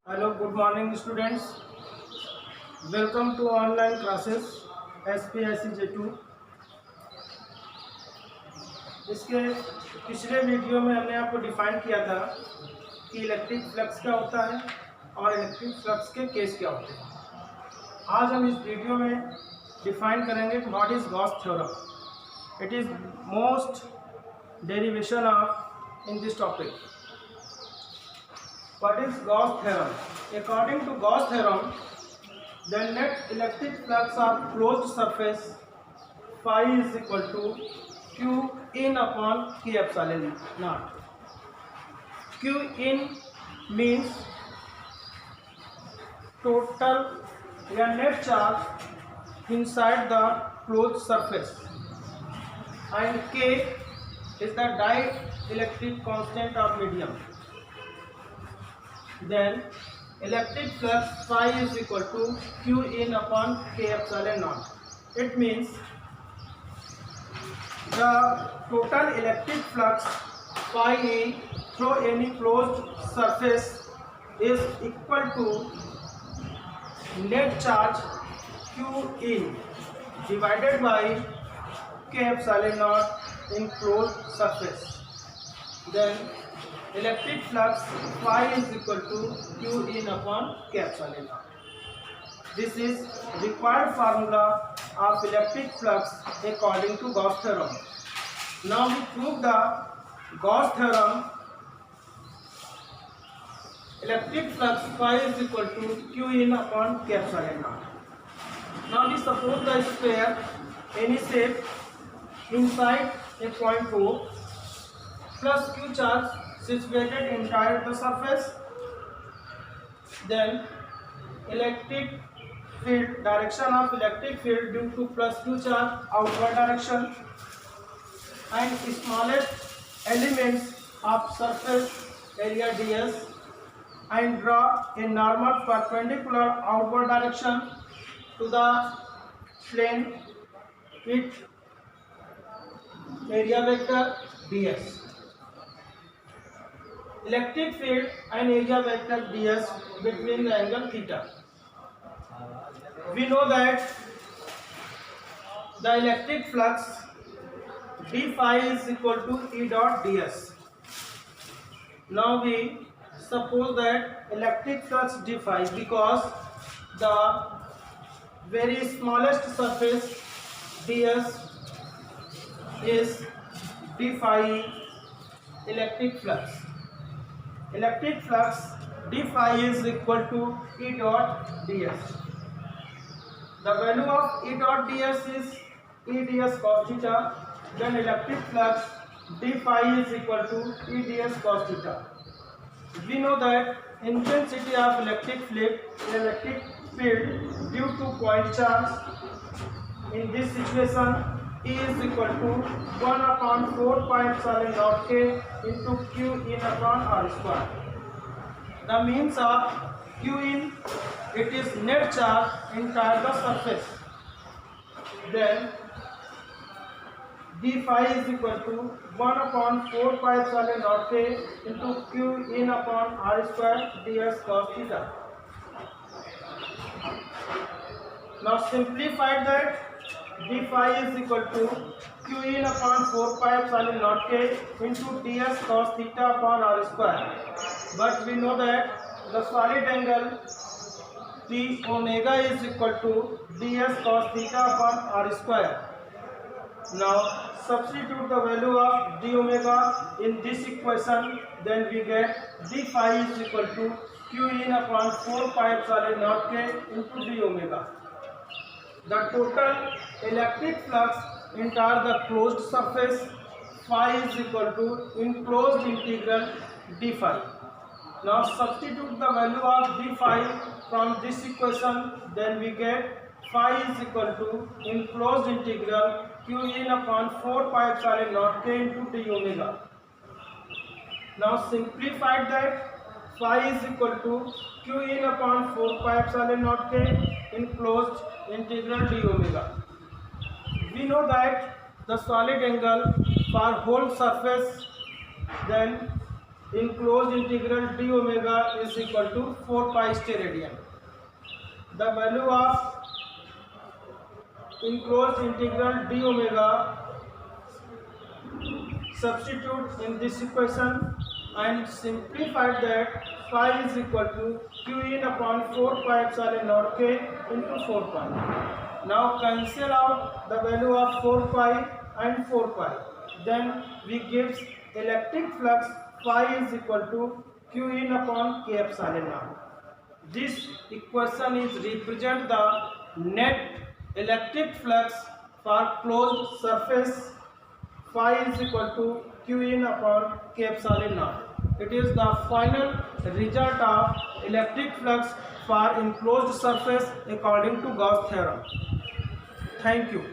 Hello, good morning students. Welcome to online classes SPIC J2. इसके पिछले video में हमने आपको डिफाइन किया था कि इलेक्ट्रिक फ्लक्स क्या होता है और इलेक्ट्रिक फ्लक्स के केस क्या होते हैं। आज हम इस वीडियो में डिफाइन करेंगे what is Gauss theorem. It is most derivation of in this topic. What is Gauss theorem? According to Gauss theorem, the net electric flux of closed surface phi is equal to Q in upon K epsilon naught. Q in means total या net charge inside the closed surface, and K is the dielectric constant of medium. Then electric flux phi is equal to Q in upon K epsilon naught. It means the total electric flux phi E through any closed surface is equal to net charge Q in divided by K epsilon naught in closed surface. Then electric flux phi is equal to Q in upon K epsilon naught. This is required formula of electric flux according to Gauss theorem. Now we prove the Gauss theorem. Electric flux phi is equal to Q in upon K epsilon naught. Now we suppose the sphere any shape inside a point O plus Q charge situated inside the surface. Then electric field, direction of electric field due to plus Q charge outward direction, and smallest elements of surface area ds, and draw a normal perpendicular outward direction to the plane with area vector ds. Electric field and area vector ds between the angle theta. We know that the electric flux d phi is equal to E dot ds. Now we suppose that electric flux d phi, because the very smallest surface ds is d phi electric flux. Electric flux d phi is equal to E dot ds. The value of E dot ds is E ds cos theta. Then electric flux d phi is equal to E ds cos theta. We know that intensity of electric field due to point charge in this situation E is equal to 1 upon 4 pi epsilon naught K into Q in upon R square. The means of Q in, it is net charge inside the surface. Then d phi is equal to 1 upon 4 pi epsilon naught K into Q in upon R square ds cos theta. Now simplify that. D phi is equal to Q in upon 4 pi epsilon naught K into ds cos theta upon R square. But we know that the solid angle d omega is equal to ds cos theta upon R square. Now substitute the value of d omega in this equation, then we get d phi is equal to Q in upon 4 pi epsilon naught K into d omega. The total electric flux entire the closed surface phi is equal to enclosed integral d phi. Now substitute the value of d phi from this equation, then we get phi is equal to enclosed integral Q in upon 4 pi epsilon naught K into d omega. Now simplify that. Phi is equal to Q in upon 4 pi epsilon naught K enclosed integral d omega. We know that the solid angle for whole surface, then enclosed integral d omega is equal to 4 pi steradian. The value of enclosed integral d omega, substitute in this equation and simplify that phi is equal to q in upon 4 pi epsilon naught k into 4 pi. Now cancel out the value of 4 pi and 4 pi. Then we gives electric flux phi is equal to q in upon k epsilon naught. This equation is represent the net electric flux for closed surface. Phi is equal to q in upon k epsilon naught. It is the final result of electric flux for enclosed surface according to Gauss theorem. Thank you.